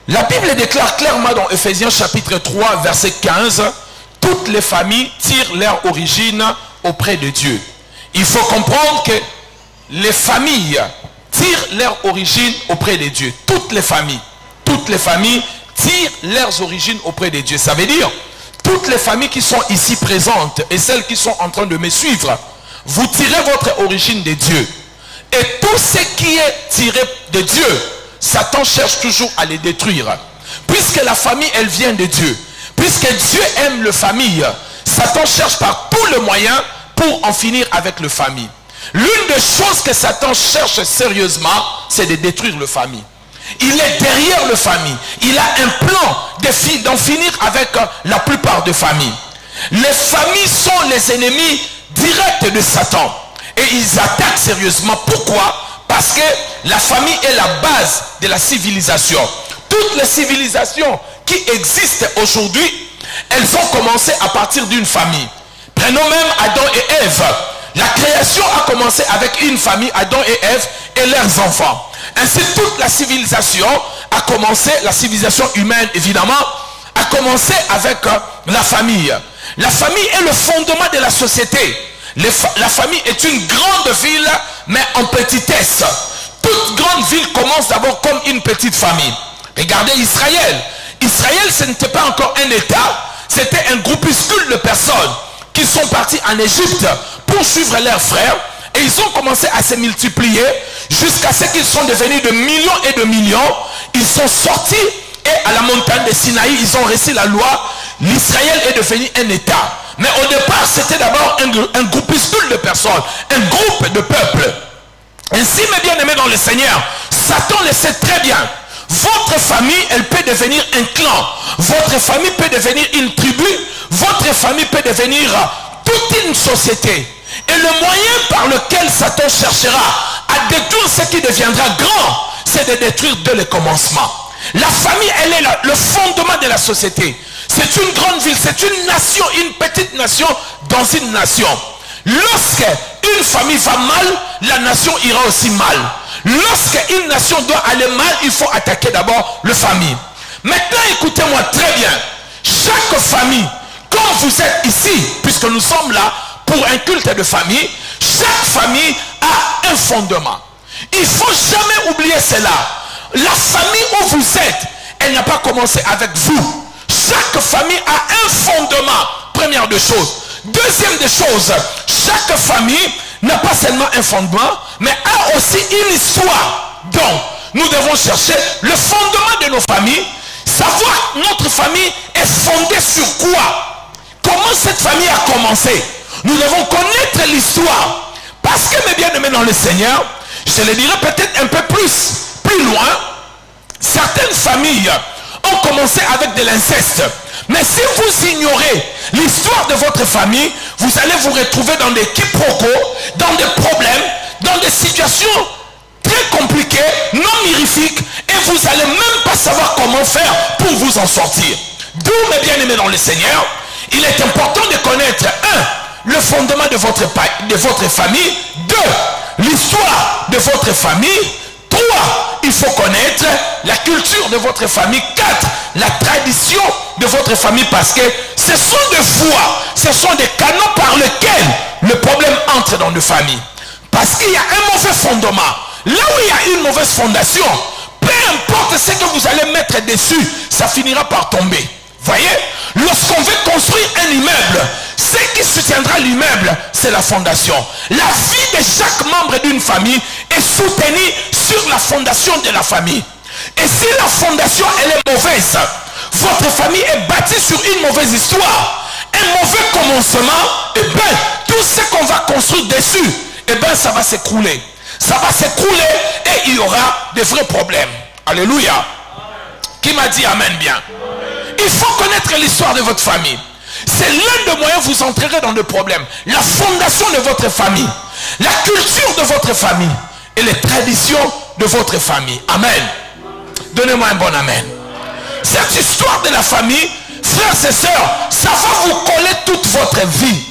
La Bible déclare clairement dans Ephésiens chapitre 3, verset 15, toutes les familles tirent leur origine auprès de Dieu. Il faut comprendre que les familles tirent leur origine auprès de Dieu. Toutes les familles tirent leurs origines auprès de Dieu. Ça veut dire, toutes les familles qui sont ici présentes et celles qui sont en train de me suivre, vous tirez votre origine de Dieu. Et tout ce qui est tiré de Dieu, Satan cherche toujours à les détruire. Puisque la famille, elle vient de Dieu. Puisque Dieu aime la famille, Satan cherche par tous les moyens pour en finir avec la famille. L'une des choses que Satan cherche sérieusement, c'est de détruire la famille. Il est derrière la famille. Il a un plan d'en finir avec la plupart des familles. Les familles sont les ennemis directs de Satan. Et ils attaquent sérieusement. Pourquoi? Parce que la famille est la base de la civilisation. Toutes les civilisations qui existent aujourd'hui, elles ont commencé à partir d'une famille. Prenons même Adam et Ève. La création a commencé avec une famille, Adam et Ève et leurs enfants. Ainsi, toute la civilisation a commencé, la civilisation humaine évidemment, a commencé avec la famille. La famille est le fondement de la société. La famille est une grande ville, mais en petitesse. Toute grande ville commence d'abord comme une petite famille. Regardez Israël. Israël, ce n'était pas encore un État, c'était un groupuscule de personnes qui sont partis en Égypte pour suivre leurs frères. Et ils ont commencé à se multiplier jusqu'à ce qu'ils sont devenus de millions et de millions. Ils sont sortis et à la montagne de Sinaï, ils ont reçu la loi. L'Israël est devenu un État. Mais au départ, c'était d'abord un groupuscule de personnes, un groupe de peuples. Ainsi, mes bien-aimés dans le Seigneur, Satan le sait très bien. Votre famille, elle peut devenir un clan. Votre famille peut devenir une tribu. Votre famille peut devenir toute une société. Et le moyen par lequel Satan cherchera à détruire ce qui deviendra grand, c'est de détruire dès le commencement. La famille, elle est le fondement de la société. C'est une grande ville, c'est une nation, une petite nation dans une nation. Lorsque une famille va mal, la nation ira aussi mal. Lorsque une nation doit aller mal, il faut attaquer d'abord la famille. Maintenant, écoutez-moi très bien. Chaque famille, quand vous êtes ici, puisque nous sommes là pour un culte de famille, chaque famille a un fondement. Il ne faut jamais oublier cela. La famille où vous êtes, elle n'a pas commencé avec vous. Chaque famille a un fondement, première des choses. Deuxième des choses, chaque famille n'a pas seulement un fondement, mais a aussi une histoire. Donc, nous devons chercher le fondement de nos familles, savoir notre famille est fondée sur quoi. Comment cette famille a commencé. Nous devons connaître l'histoire. Parce que, mes bien-aimés dans le Seigneur, je le dirai peut-être un peu plus loin, certaines familles ont commencé avec de l'inceste. Mais si vous ignorez l'histoire de votre famille, vous allez vous retrouver dans des quiproquos, dans des problèmes, dans des situations très compliquées, non mirifiques, et vous n'allez même pas savoir comment faire pour vous en sortir. D'où, mes bien-aimés dans le Seigneur, il est important de connaître, 1, le fondement de votre famille, 2, l'histoire de votre famille, 3, il faut connaître la culture de votre famille, 4, la tradition de votre famille, parce que ce sont des voies, ce sont des canaux par lesquels le problème entre dans nos familles. Parce qu'il y a un mauvais fondement. Là où il y a une mauvaise fondation, peu importe ce que vous allez mettre dessus, ça finira par tomber. Voyez, lorsqu'on veut construire un immeuble, ce qui soutiendra l'immeuble, c'est la fondation. La vie de chaque membre d'une famille est soutenue sur la fondation de la famille. Et si la fondation elle est mauvaise, votre famille est bâtie sur une mauvaise histoire, un mauvais commencement, et bien tout ce qu'on va construire dessus, et bien ça va s'écrouler. Ça va s'écrouler et il y aura de vrais problèmes. Alléluia. Qui m'a dit amen bien? Il faut connaître l'histoire de votre famille. C'est l'un des moyens où vous entrerez dans le problème. La fondation de votre famille, la culture de votre famille et les traditions de votre famille. Amen. Donnez-moi un bon amen. Cette histoire de la famille, frères et sœurs, ça va vous coller toute votre vie.